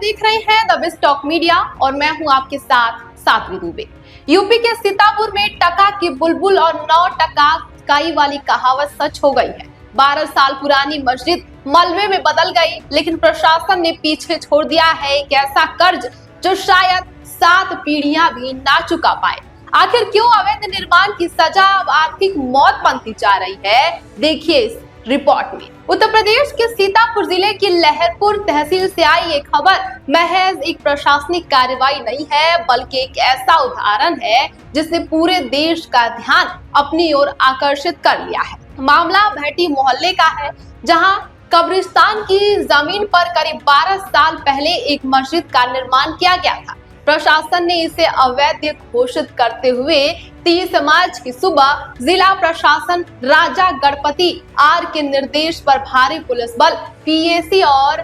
देख रहे हैं द बिग टॉक मीडिया और मैं हूं आपके साथ सात्वी दुबे। यूपी के सीतापुर में टका की बुलबुल और 9 टका काई वाली कहावत सच हो गई है। 12 साल पुरानी मस्जिद मलबे में बदल गई, लेकिन प्रशासन ने पीछे छोड़ दिया है एक ऐसा कर्ज जो शायद 7 पीढ़ियां भी ना चुका पाए। आखिर क्यों अवैध निर्माण की सजा अब आर्थिक मौत बनती जा रही है, देखिए इस रिपोर्ट में। उत्तर प्रदेश के सीतापुर जिले की लहरपुर तहसील से आई एक खबर महज एक प्रशासनिक कार्रवाई नहीं है, बल्कि एक ऐसा उदाहरण है जिसने पूरे देश का ध्यान अपनी ओर आकर्षित कर लिया है। मामला भैटी मोहल्ले का है, जहां कब्रिस्तान की जमीन पर करीब 12 साल पहले एक मस्जिद का निर्माण किया गया था। प्रशासन ने इसे अवैध घोषित करते हुए 30 मार्च की सुबह जिला प्रशासन राजा गणपति आर के निर्देश पर भारी पुलिस बल, पीएसी और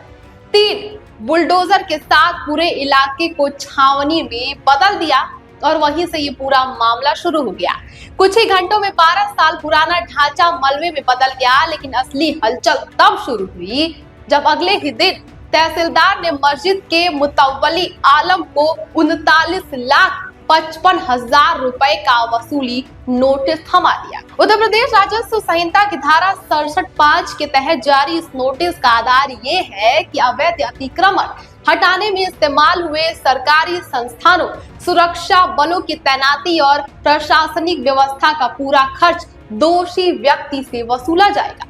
3 बुलडोजर के साथ पूरे इलाके को छावनी में बदल दिया और वहीं से ये पूरा मामला शुरू हो गया। कुछ ही घंटों में 12 साल पुराना ढांचा मलबे में बदल गया, लेकिन असली हलचल तब शुरू हुई जब अगले ही दिन तहसीलदार ने मस्जिद के मुतव्वली आलम को 39,55,000 रुपए का वसूली नोटिस थमा दिया। उत्तर प्रदेश राजस्व संहिता की धारा 67(5) के तहत जारी इस नोटिस का आधार ये है कि अवैध अतिक्रमण हटाने में इस्तेमाल हुए सरकारी संस्थानों, सुरक्षा बलों की तैनाती और प्रशासनिक व्यवस्था का पूरा खर्च दोषी व्यक्ति से वसूला जाएगा।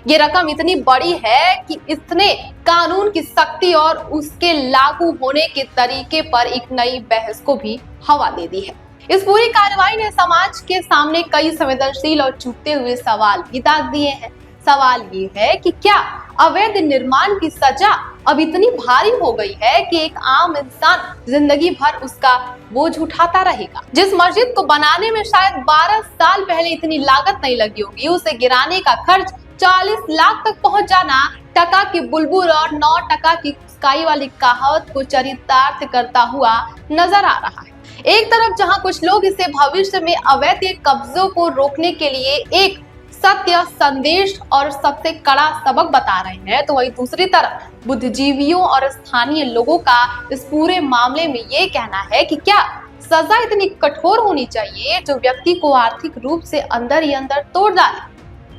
ये रकम इतनी बड़ी है कि इसने कानून की सख्ती और उसके लागू होने के तरीके पर एक नई बहस को भी हवा दे दी है। इस पूरी कार्रवाई ने समाज के सामने कई संवेदनशील और चुभते हुए सवाल भी दाग दिए हैं। सवाल ये है कि क्या अवैध निर्माण की सजा अब इतनी भारी हो गई है कि एक आम इंसान जिंदगी भर उसका बोझ उठाता रहेगा? जिस मस्जिद को बनाने में शायद 12 साल पहले इतनी लागत नहीं लगी होगी, उसे गिराने का खर्च 40 लाख तक पहुंच जाना टका की बुलबुल और 9 टका की काई वाली कहावत को चरितार्थ करता हुआ नजर आ रहा है। एक तरफ जहां कुछ लोग इसे भविष्य में अवैध कब्जों को रोकने के लिए एक सत्य संदेश और सबसे कड़ा सबक बता रहे हैं, तो वहीं दूसरी तरफ बुद्धिजीवियों और स्थानीय लोगों का इस पूरे मामले में ये कहना है कि क्या सजा इतनी कठोर होनी चाहिए जो व्यक्ति को आर्थिक रूप से अंदर ही अंदर तोड़ डाले।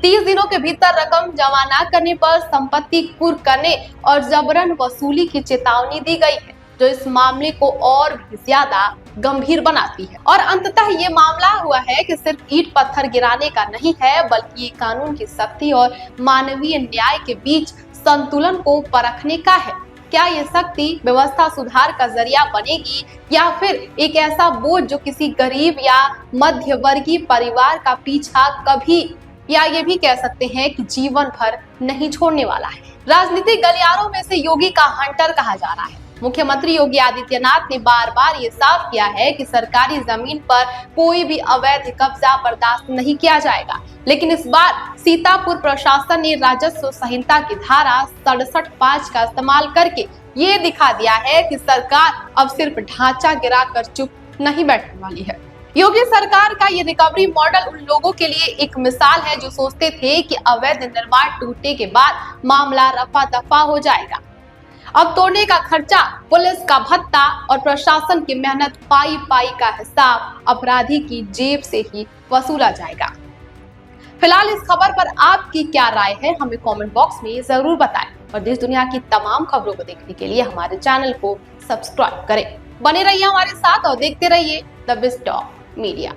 30 दिनों के भीतर रकम जमा न करने पर संपत्ति कुर्क करने और जबरन वसूली की चेतावनी दी गई है, जो इस मामले को और भी ज्यादा गंभीर बनाती है। और अंततः ये मामला हुआ है कि सिर्फ ईंट पत्थर गिराने का नहीं है, बल्कि ये कानून की सख्ती और मानवीय न्याय के बीच संतुलन को परखने का है। क्या ये सख्ती व्यवस्था सुधार का जरिया बनेगी या फिर एक ऐसा बोझ जो किसी गरीब या मध्यवर्गीय परिवार का पीछा कभी, या ये भी कह सकते हैं कि जीवन भर नहीं छोड़ने वाला है। राजनीतिक गलियारों में से योगी का हंटर कहा जा रहा है। मुख्यमंत्री योगी आदित्यनाथ ने बार बार ये साफ किया है कि सरकारी जमीन पर कोई भी अवैध कब्जा बर्दाश्त नहीं किया जाएगा, लेकिन इस बार सीतापुर प्रशासन ने राजस्व संहिता की धारा 67(5) का इस्तेमाल करके ये दिखा दिया है कि सरकार अब सिर्फ ढांचा गिराकर चुप नहीं बैठने वाली है। योगी सरकार का ये रिकवरी मॉडल उन लोगों के लिए एक मिसाल है जो सोचते थे कि अवैध निर्माण टूटने के बाद मामला रफा दफा हो जाएगा। अब तोड़ने का खर्चा, पुलिस का भत्ता और प्रशासन की मेहनत पाई पाई का हिसाब अपराधी की जेब से ही वसूला जाएगा। फिलहाल इस खबर पर आपकी क्या राय है, हमें कमेंट बॉक्स में जरूर बताएं और देश दुनिया की तमाम खबरों को देखने के लिए हमारे चैनल को सब्सक्राइब करें। बने रहिए हमारे साथ और देखते रहिए द बिग टॉक मीडिया।